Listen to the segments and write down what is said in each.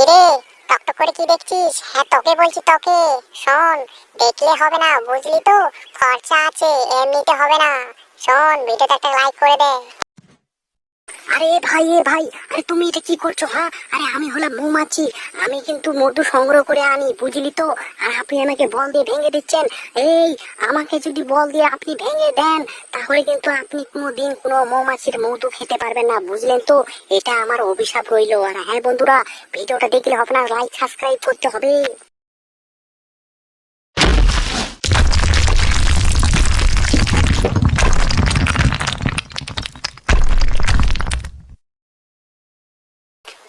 কিরে, টকটক করে কি দেখছিস? হ্যাঁ তোকে বলছি, তোকে। শোন, দেখলে হবে না, বুঝলি তো? খরচা আছে, এমনিতে হবে না। শোন, ভিডিওতে একটা লাইক করে দে। আরে ভাই, এ ভাই, আরে তুমি এটা কি করছো? হ্যাঁ, আরে আমি হলাম মৌমাছি। আমি কিন্তু মধু সংগ্রহ করে আনি, বুঝলি তো? আর আপনি আমাকে বল দিয়ে ভেঙে দিচ্ছেন। এই, আমাকে যদি বল দিয়ে আপনি ভেঙে দেন, তাহলে কিন্তু আপনি কোনোদিন কোনো মৌমাছির মধু খেতে পারবেন না, বুঝলেন তো? এটা আমার অভিশাপ রইলো। আর হ্যাঁ বন্ধুরা, ভিডিওটা দেখলে আপনার লাইক সাবস্ক্রাইব করতে হবে।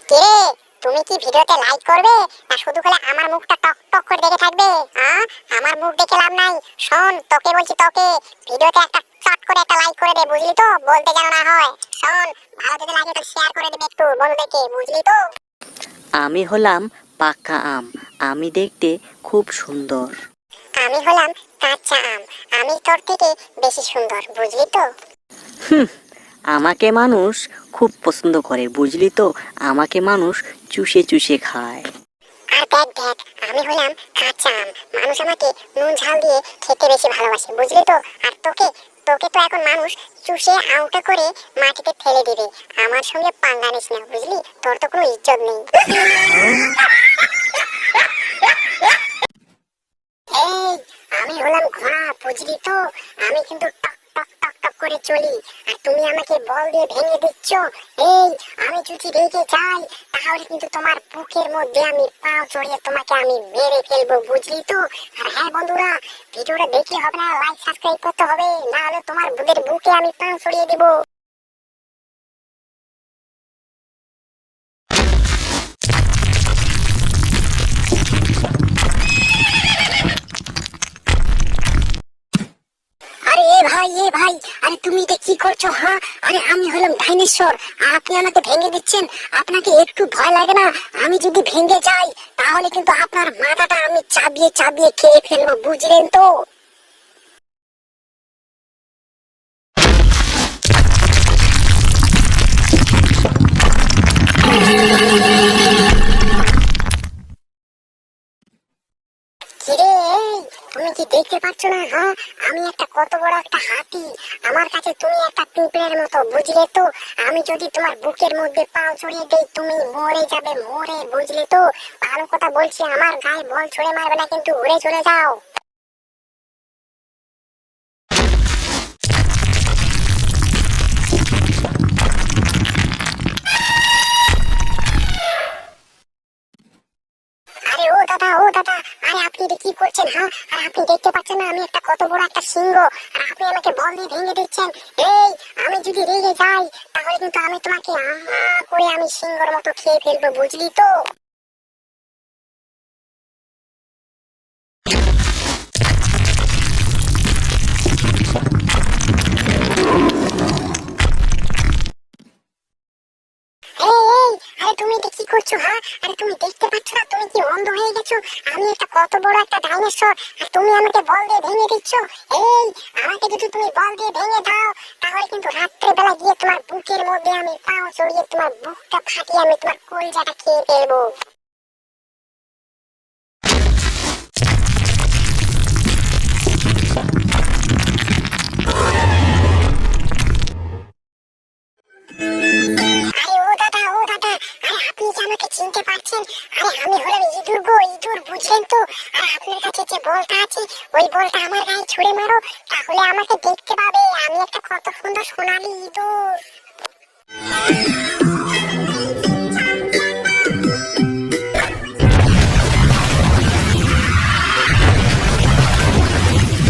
কিরে, তুমি কি ভিডিওতে লাইক করবে, না শুধু করে আমার মুখটা টক টক করে দেখে থাকবে? আমার মুখ দেখে লাভ নাই। শোন, তোকে বলছি, তোকে। ভিডিওতে একটা চট করে একটা লাইক করে দে, বুঝলি তো? বলতে যেন না হয়। শোন, ভালো যদি লাগে তো শেয়ার করে দিবে একটু বন্ধুদেরকে, বুঝলি তো? আমি হলাম পাকা আম, আমি দেখতে খুব সুন্দর। আমি হলাম কাঁচা আম, আমি তোর থেকে বেশি সুন্দর, বুঝলি তো? আমাকে মানুষ খুব পছন্দ করে, বুঝলি তো? আমাকে মানুষ চুষে চুষে খায়। আর দেখ দেখ, আমি হলাম কাঁচা আম, মানুষ আমাকে নুন ঝাল দিয়ে খেতে বেশি ভালোবাসে, বুঝলি তো? আর তোকে তোকে তো এখন মানুষ চুষে আউটা করে মাটিতে ফেলে দিবে। আমার সঙ্গে পাঙ্গা নিস না, বুঝলি? তোর তো কোনো ইজ্জত নেই। এই, আমি হলাম ঘোড়া, বুঝলি তো? আমি কিন্তু টক টক টক টক করে চলি, আর তুমি আমাকে বল দিয়ে ভেঙে দিচ্ছ। এই, আমি যদি রেগে যাই, তাহলে কিন্তু তোমার বুকের মধ্যে আমি পাও চড়িয়ে তোমাকে আমি মেরে ফেলবো, বুঝলি তো? আর হ্যাঁ বন্ধুরা, ভিডিওটা দেখলে হবে না, লাইক সাবস্ক্রাইব করতে হবে, না হলে তোমার বুকে আমি পাও চড়িয়ে দেবো। আরে এ ভাই, এ ভাই, আরে তুমি এটা কি করছো? হ্যাঁ, আরে আমি হলাম ডাইনোসর, আর আপনি আমাকে ভেঙে দিচ্ছেন। আপনাকে একটু ভয় লাগে না? আমি যদি ভেঙে যাই, তাহলে কিন্তু আপনার মাথাটা আমি চাবিয়ে চাবিয়ে খেয়ে ফেলবো, বুঝলেন তো? কিরে, এই, তুমি কি দেখতে পাচ্ছ না? হ্যাঁ, আমি একটা কত বড় একটা হাতি, আমার কাছে তুমি একটা পিঁপড়ের মতো, বুঝলে তো? আমি যদি তোমার বুকের মধ্যে পাও ছড়িয়ে দেই, তুমি মরে যাবে, মরে, বুঝলে তো? ভালো কথা বলছি, আমার গায়ে বল ছুঁড়ে মারবে না, কিন্তু উড়ে চলে যাও। আরে ও দাদা, ও দাদা, আরে আপনি এটা কি করছেন? হ্যাঁ, আর আপনি দেখতে পাচ্ছেন না আমি একটা কত বড় একটা সিংহ, আর আপনি আমাকে বল দিয়ে ভেঙে দিচ্ছেন। এই, আমি যদি রেগে যাই, তাহলে কিন্তু আমি তোমাকে করে আমি সিংহর মতো খেয়ে ফেলবো, বুঝলি তো? এই এই, আরে তুমি এটা কি করছো? হ্যাঁ, আরে তুমি দেখতে পাচ্ছ না? তুমি কি অন্ধ হয়ে গেছো? আমি একটা কত বড় একটা ডাইনোসর, আর তুমি আমাকে বল দিয়ে ভেঙে দিচ্ছ। এই, আমাকে যদি তুমি বল দিয়ে ভেঙে দাও, তাহলে কিন্তু রাত্রে বেলা গিয়ে তোমার বুকের মধ্যে আমি পাও চড়িয়ে তোমার বুকটা ফাটিয়ে আমি তোমার কলজাটা খেয়ে ফেলবো। আরে ও দাদা, ও দাদা, আরে আপনি কি আমাকে চিনতে পারছেন? আরে আমি হলাম ইঁদুর গো, ইঁদুর, বুঝলেন তো? আর আপনার কাছে যে বলটা আছে, ওই বলটা আমার গায়ে ছুঁড়ে মারো, তাহলে আমাকে দেখতে পাবে। আমি একটা কত সুন্দর সোনালী ইঁদুর।